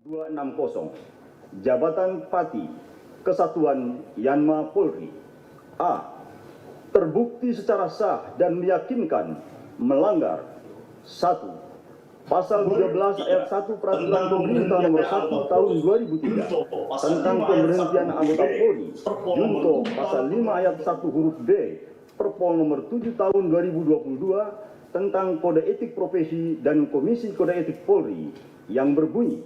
260 Jabatan Pati Kesatuan Yanma Polri. A. Terbukti secara sah dan meyakinkan melanggar 1. Pasal 13 ayat 1 Peraturan Pemerintah Nomor 1 Tahun 2003 tentang pemberhentian anggota Polri, junto Pasal 5 ayat 1 huruf B Perpol Nomor 7 Tahun 2022 tentang Kode Etik Profesi dan Komisi Kode Etik Polri yang berbunyi,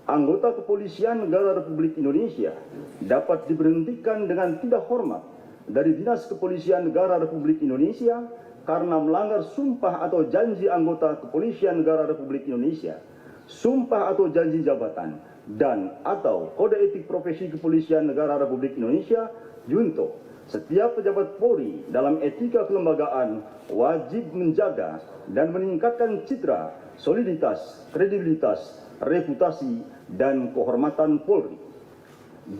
anggota Kepolisian Negara Republik Indonesia dapat diberhentikan dengan tidak hormat dari Dinas Kepolisian Negara Republik Indonesia karena melanggar sumpah atau janji anggota Kepolisian Negara Republik Indonesia, sumpah atau janji jabatan, dan atau Kode Etik Profesi Kepolisian Negara Republik Indonesia, junto setiap pejabat Polri dalam etika kelembagaan wajib menjaga dan meningkatkan citra, soliditas, kredibilitas, reputasi, dan kehormatan Polri.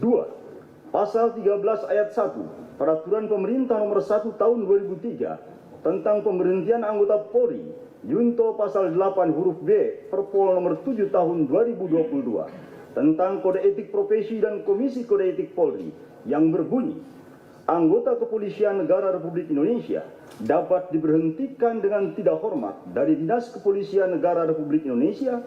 2. Pasal 13 ayat 1 Peraturan Pemerintah Nomor 1 Tahun 2003 tentang pemberhentian anggota Polri, junto Pasal 8 huruf B Perpol Nomor 7 Tahun 2022 tentang Kode Etik Profesi dan Komisi Kode Etik Polri yang berbunyi, anggota Kepolisian Negara Republik Indonesia dapat diberhentikan dengan tidak hormat dari Dinas Kepolisian Negara Republik Indonesia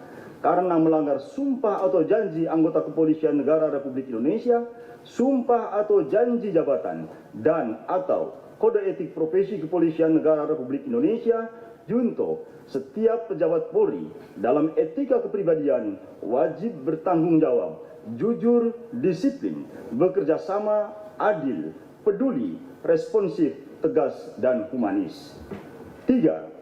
karena melanggar sumpah atau janji anggota Kepolisian Negara Republik Indonesia, sumpah atau janji jabatan, dan atau Kode Etik Profesi Kepolisian Negara Republik Indonesia, junto setiap pejabat Polri dalam etika kepribadian wajib bertanggung jawab, jujur, disiplin, bekerja sama, adil, peduli, responsif, tegas, dan humanis. 3.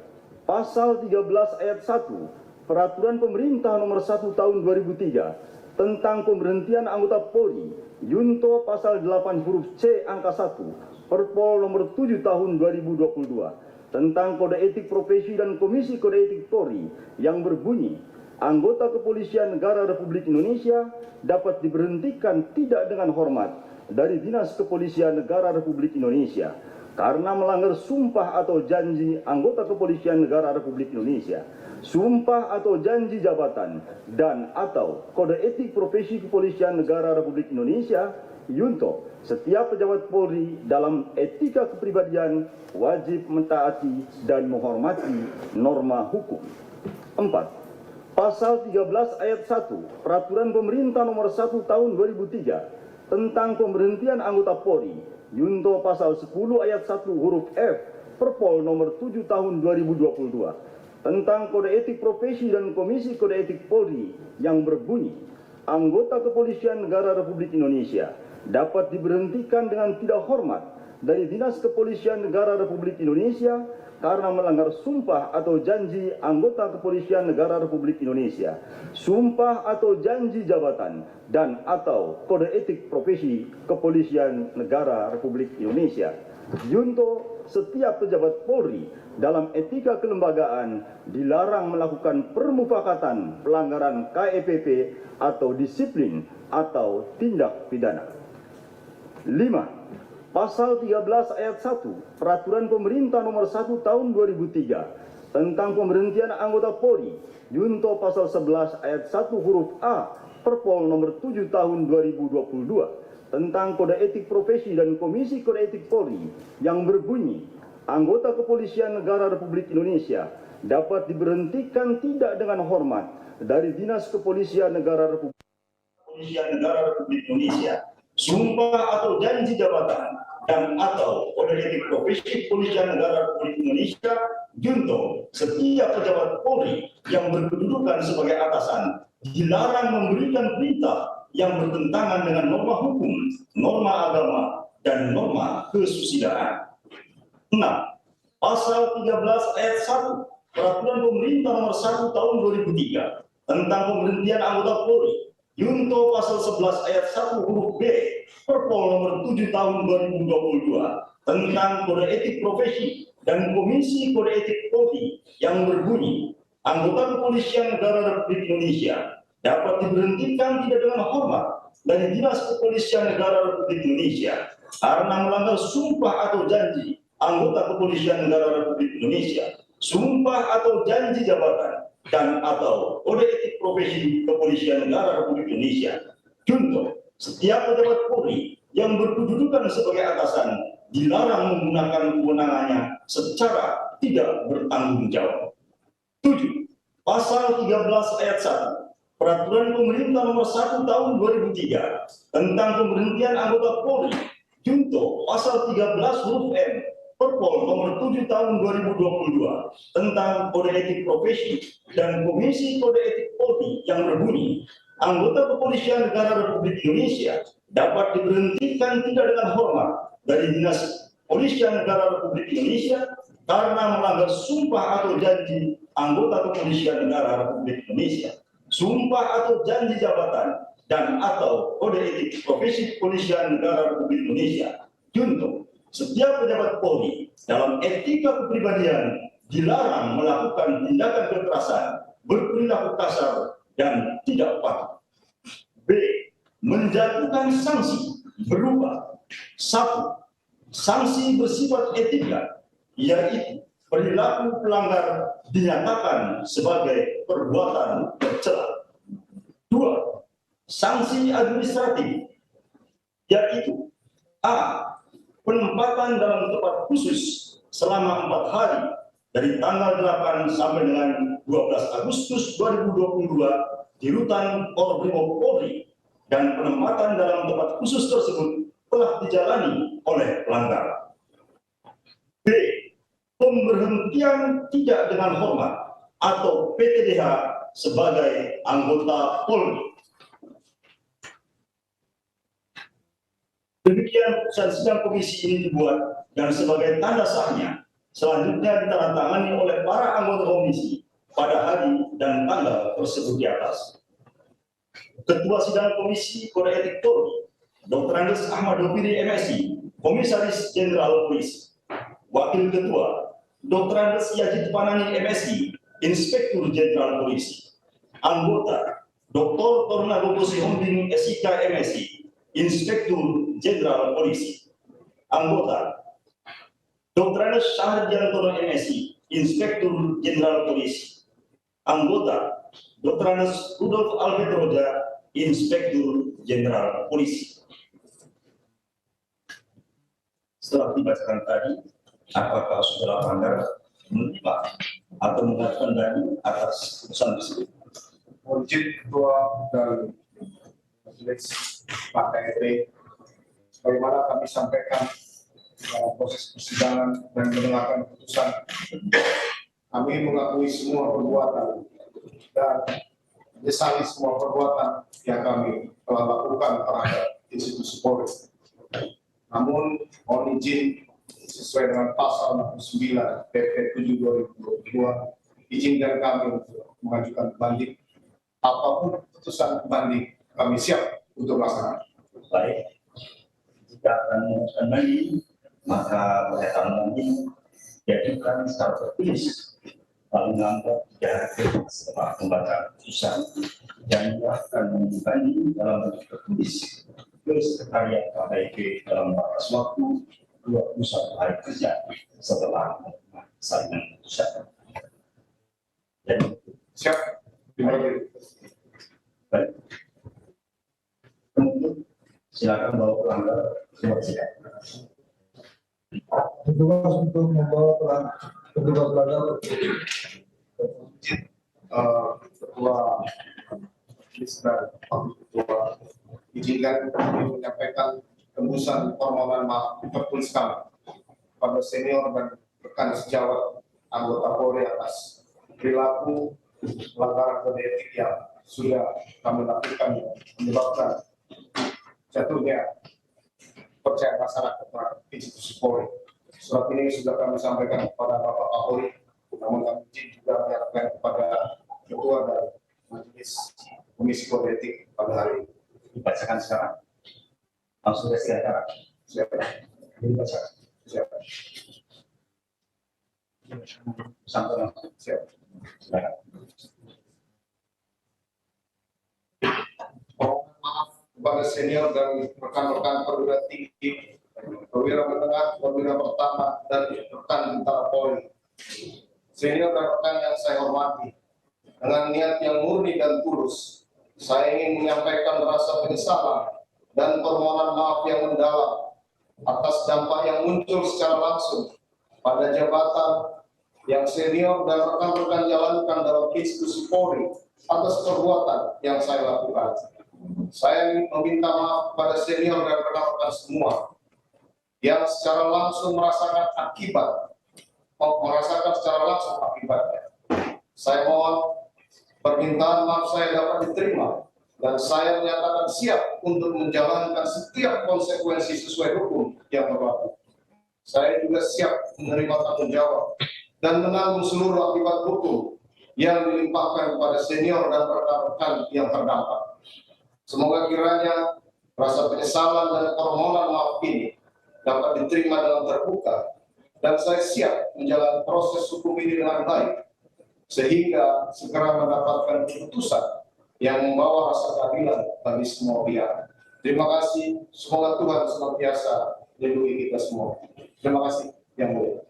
Pasal 13 ayat 1 Peraturan Pemerintah Nomor 1 Tahun 2003 tentang pemberhentian anggota Polri, junto Pasal 8 huruf C angka 1 Perpol Nomor 7 Tahun 2022 tentang Kode Etik Profesi dan Komisi Kode Etik Polri yang berbunyi, anggota Kepolisian Negara Republik Indonesia dapat diberhentikan tidak dengan hormat dari Dinas Kepolisian Negara Republik Indonesia karena melanggar sumpah atau janji anggota Kepolisian Negara Republik Indonesia, sumpah atau janji jabatan, dan atau Kode Etik Profesi Kepolisian Negara Republik Indonesia, junto setiap pejabat Polri dalam etika kepribadian wajib mentaati dan menghormati norma hukum. 4. Pasal 13 ayat 1 Peraturan Pemerintah Nomor 1 Tahun 2003 tentang pemberhentian anggota Polri, junto Pasal 10 ayat 1 huruf F Perpol Nomor 7 Tahun 2022 tentang Kode Etik Profesi dan Komisi Kode Etik Polri yang berbunyi, anggota Kepolisian Negara Republik Indonesia dapat diberhentikan dengan tidak hormat dari Dinas Kepolisian Negara Republik Indonesia karena melanggar sumpah atau janji anggota Kepolisian Negara Republik Indonesia, sumpah atau janji jabatan, dan atau Kode Etik Profesi Kepolisian Negara Republik Indonesia, junto setiap pejabat Polri dalam etika kelembagaan dilarang melakukan permufakatan pelanggaran KEPP atau disiplin atau tindak pidana. 5. Pasal 13 ayat 1 Peraturan Pemerintah Nomor 1 Tahun 2003 tentang pemberhentian anggota Polri, junto Pasal 11 ayat 1 huruf A Perpol Nomor 7 Tahun 2022 tentang Kode Etik Profesi dan Komisi Kode Etik Polri yang berbunyi, anggota Kepolisian Negara Republik Indonesia dapat diberhentikan tidak dengan hormat dari Dinas Kepolisian Negara Republik Indonesia, sumpah atau janji jabatan, dan atau Kode Etik Profesi Kepolisian Negara Republik Indonesia, junto setiap pejabat Polri yang berkedudukan sebagai atasan dilarang memberikan perintah yang bertentangan dengan norma hukum, norma agama, dan norma kesusidaan. 6. Pasal 13 ayat 1 Peraturan Pemerintah Nomor 1 Tahun 2003 tentang pemberhentian anggota Polri, junto Pasal 11 ayat 1 huruf B Perpol Nomor 7 Tahun 2022 tentang Kode Etik Profesi dan Komisi Kode Etik Polri yang berbunyi, anggota Kepolisian Negara Republik Indonesia dapat diberhentikan tidak dengan hormat dari Dinas Kepolisian Negara Republik Indonesia karena melanggar sumpah atau janji anggota Kepolisian Negara Republik Indonesia, sumpah atau janji jabatan, dan atau Kode Etik Profesi Kepolisian Negara Republik Indonesia. Contoh, setiap pejabat Polri yang berkedudukan sebagai atasan dilarang menggunakan kewenangannya secara tidak bertanggung jawab. 7. Pasal 13 ayat 1 Peraturan Pemerintah Nomor 1 Tahun 2003 tentang pemberhentian anggota Polri. Junto Pasal 13 huruf M Perpol Nomor 7 Tahun 2022 tentang Kode Etik Profesi dan Komisi Kode Etik Polri yang berbunyi, anggota Kepolisian Negara Republik Indonesia dapat diberhentikan tidak dengan hormat dari Dinas Kepolisian Negara Republik Indonesia karena melanggar sumpah atau janji anggota Kepolisian Negara Republik Indonesia, sumpah atau janji jabatan, dan atau Kode Etik Profesi Kepolisian Negara Republik Indonesia. Contoh, setiap pejabat Polri dalam etika kepribadian dilarang melakukan tindakan kekerasan, berperilaku kasar, dan tidak patuh. B. Menjatuhkan sanksi berupa 1. Sanksi bersifat etika, yaitu perilaku pelanggar dinyatakan sebagai perbuatan tercela. 2. Sanksi administratif, yaitu A. Penempatan dalam tempat khusus selama 4 hari dari tanggal 8 sampai dengan 12 Agustus 2022 di Rutan Korbrimob Polri, dan penempatan dalam tempat khusus tersebut telah dijalani oleh pelanggar. B. Pemberhentian tidak dengan hormat atau PTDH sebagai anggota Polri. Demikian putusan sidang komisi ini dibuat dan sebagai tanda sahnya selanjutnya ditandatangani oleh para anggota komisi pada hari dan tanggal tersebut di atas. Ketua sidang komisi Kode Etik Polri, Dr. Andes Ahmad Doviri MSI, Komisaris Jenderal Polisi. Wakil Ketua, Dr. Andes Yajid Panani MSI, Inspektur Jenderal Polisi. Anggota, Dr. Tornagogo Sihombing SIK MSI, Inspektur Jenderal Polisi. Anggota, Dr. Andes Syahriantono MSI, Inspektur Jenderal Polisi. Anggota, Dr. Andes Rudolf Albert Roja, Inspektur Jenderal Polisi. Setelah dibacakan tadi, apakah saudara melanggar, menerima atau mengajukan dalil atas putusan tersebut? Izin Ketua dan Majelis Pak KEP, bagaimana kami sampaikan dalam proses persidangan dan mendengarkan putusan, kami mengakui semua perbuatan dan menyesali semua perbuatan yang kami telah lakukan terhadap institusi Polri. Namun, mohon izin sesuai dengan pasal 69 PP 7 2022, izinkan kami untuk mengajukan banding. Apapun putusan banding, kami siap untuk melaksanakan. Baik, jika akan mengajukan banding, maka pernyataan banding diajukan secara tertulis lalu menganggap 3 hari setelah membaca putusan dan akan membanding dalam bentuk tertulis ke Sekretariat KPK dalam batas waktu 21 hari kerja setelah salinan putusan. Jadi Siap. Terima kasih. baik. Kemudian silakan bawa pelanggar surat sidang. Tugas untuk membawa kedua pelanggar. Ketua Kisra, Ketua, izinkan kami menyampaikan tembusan permohonan maaf tertulis kami pada senior dan rekan sejawat anggota Polri atas perilaku pelanggaran kode etik yang sudah kami lakukan menyebabkan jatuhnya percaya masyarakat terhadap institusi Polri. Surat ini sudah kami sampaikan kepada Bapak Kapolri, namun kami juga menyatakan kepada Ketua dan Majelis Komisi Kode Etik pada hari ini. Dibacakan sekarang. Langsung ke silakan. Siapa? Dibacakan. Siapa? Sampai langsung. Siapa? Silakan. Mohon maaf kepada senior dan rekan-rekan perwira tinggi, perwira menengah, perwira pertama, dan rekan tentara Polri. Senior dan rekan yang saya hormati, dengan niat yang murni dan tulus, saya ingin menyampaikan rasa penyesalan dan permohonan maaf yang mendalam atas dampak yang muncul secara langsung pada jabatan yang senior dan rekan-rekan jalankan dalam institusi Polri atas perbuatan yang saya lakukan. Saya ingin meminta maaf kepada senior dan rekan-rekan semua yang secara langsung merasakan secara langsung akibatnya. Saya mohon permintaan maaf saya dapat diterima dan saya menyatakan siap untuk menjalankan setiap konsekuensi sesuai hukum yang berlaku. Saya juga siap menerima tanggung jawab dan menanggung seluruh akibat hukum yang dilimpahkan kepada senior dan rekan-rekan yang terdampak. Semoga kiranya rasa penyesalan dan permohonan maaf ini dapat diterima dalam terbuka dan saya siap menjalani proses hukum ini dengan baik sehingga segera mendapatkan keputusan yang membawa rasa keadilan bagi semua pihak. Terima kasih. Semoga Tuhan senantiasa melindungi kita semua. Terima kasih yang mulia.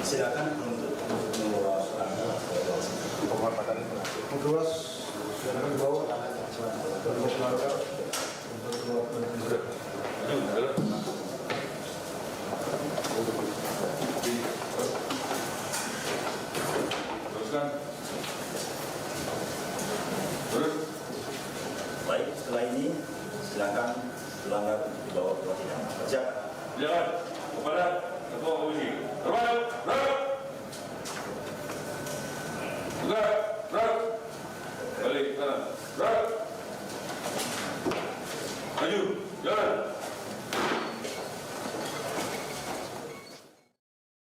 Silakan untuk mengulas penghormatan Kelas silakan dibawa untuk keluarga teruskan. Terus. Baik, setelah ini silakan pelanggar dibawa ke ruang sidang. Silakan. Silakan kepada Ketua Komisi. Terbaik. Gerak. Balik kanan. Gerak. Maju. Jalan.